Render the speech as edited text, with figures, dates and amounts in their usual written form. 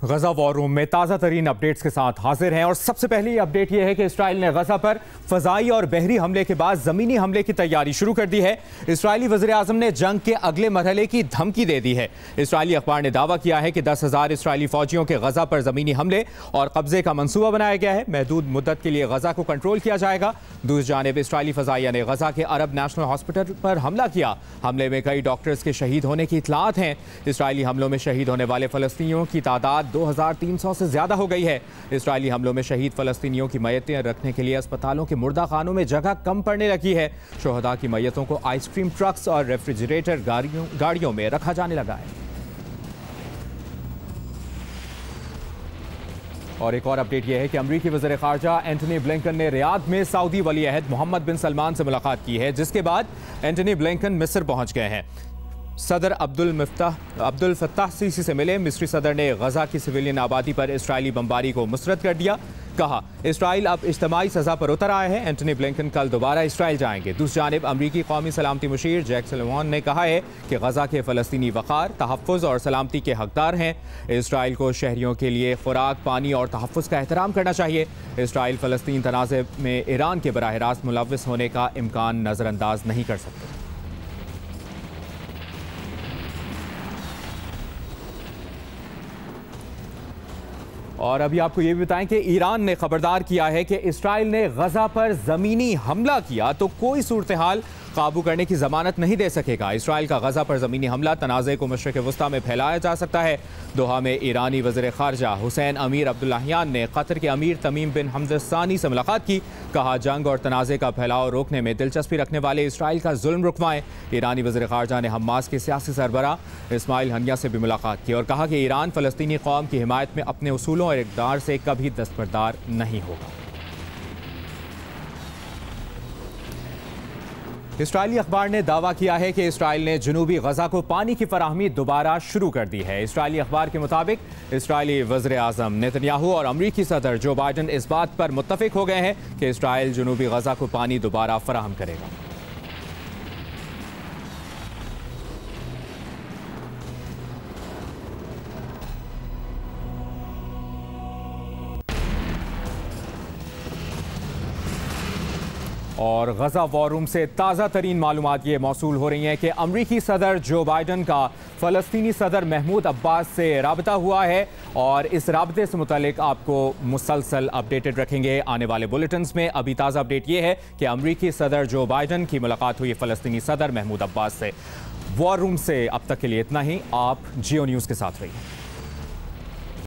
गजा war room में ताज़ा तरीन अपडेट्स के साथ हाजिर हैं और सबसे पहली अपडेट यह है कि इसराइल ने गजा पर फजाई और बहरी हमले के बाद जमीनी हमले की तैयारी शुरू कर दी है। इसराइली वज़ीर आज़म ने जंग के अगले मरहले की धमकी दे दी है। इसराइली अखबार ने दावा किया है कि 10,000 इसराइली फौजियों के गजा पर जमीनी हमले और कब्जे का मंसूबा बनाया गया है। महदूद मुद्दत के लिए गजा को कंट्रोल किया जाएगा। दूसरी जानिब इसराइली फजाइया ने गजा के अरब नेशनल हॉस्पिटल पर हमला किया। हमले में कई डॉक्टर्स के शहीद होने की इतलात हैं। इसराइली हमलों में शहीद होने वाले फलस्तीनियों की तादाद 2300 से ज्यादा हो गई है। इसराइली हमलों में शहीद फलस्तीनियों की मैयतें रखने के लिए अस्पतालों के मुर्दा खानों में जगह कम पड़ने लगी है। शोहदा की मैयतों को आइसक्रीम ट्रक्स और रेफ्रिजरेटर गाड़ियों में रखा जाने लगा है। और एक और अपडेट यह है कि अमरीकी वज़ीर ख़ारजा एंटनी ब्लिंकन ने रियाद में सऊदी वली अहद मोहम्मद बिन सलमान से मुलाकात की है, जिसके बाद एंटनी ब्लिंकन मिस्र पहुंच गए हैं। सदर अब्दुल फत्ताह सीसी से मिले। मिस्री सदर ने गजा की सिविलियन आबादी पर इसराइली बमबारी को मुस्तरद कर दिया। कहा इसराइल अब इज्तिमाई सज़ा पर उतर आया है। एंटनी ब्लिंकन कल दोबारा इसराइल जाएंगे। दूसरी जानिब अमरीकी कौमी सलामती मुशीर जैक सुलेमान ने कहा है कि गजा के फ़लस्तीनी वक़ार, तहफ़्फ़ुज़ और सलामती के हकदार हैं। इसराइल को शहरियों के लिए खुराक, पानी और तहफ़्फ़ुज़ का एहतराम करना चाहिए। इसराइल फ़लस्तीन तनाज़े में ईरान के बराह रास्त मुलव्वस होने का इम्कान नज़रअंदाज नहीं कर सकते। और अभी आपको ये भी बताएं कि ईरान ने खबरदार किया है कि इसराइल ने गजा पर ज़मीनी हमला किया तो कोई सूरत हाल काबू करने की जमानत नहीं दे सकेगा। इसराइल का गजा पर ज़मीनी हमला तनाज़े को मशरिक़ वस्ता में फैलाया जा सकता है। दोहा में ईरानी वज़ीर ख़ारजा हुसैन अमीर अब्दुल्लाहियान ने कतर के अमीर तमीम बिन हमद सानी से मुलाकात की। कहा जंग और तनाज़े का फैलाव रोकने में दिलचस्पी रखने वाले इसराइल का जुल्म रुकवाएं। ईरानी वज़ीर ख़ारजा ने हमास के सियासी सरबरा इस्माइल हनिया से भी मुलाकात की और कहा कि ईरान फ़लस्तीनी कौम की हिमायत में अपने उसूलों और इक़दार से कभी दस्तबरदार नहीं होगा। इसराइली अखबार ने दावा किया है कि इसराइल ने जनूबी गजा को पानी की फराहमी दोबारा शुरू कर दी है। इसराइली अखबार के मुताबिक इसराइली वज़ीर आज़म नेतन्याहू और अमरीकी सदर जो बाइडन इस बात पर मुत्तफिक हो गए हैं कि इसराइल जनूबी गजा को पानी दोबारा फराहम करेगा। और गजा वॉर रूम से ताज़ा तरीन मालूमात ये मौसूल हो रही हैं कि अमरीकी सदर जो बाइडन का फ़लस्तीनी सदर महमूद अब्बास से राबता हुआ है और इस राबते से मुतालिक आपको मुसलसल अपडेटेड रखेंगे आने वाले बुलेटिन्स में। अभी ताज़ा अपडेट ये है कि अमरीकी सदर जो बाइडन की मुलाकात हुई फ़लस्तीनी सदर महमूद अब्बास से। वॉर रूम से अब तक के लिए इतना ही। आप जियो न्यूज़ के साथ रहिए।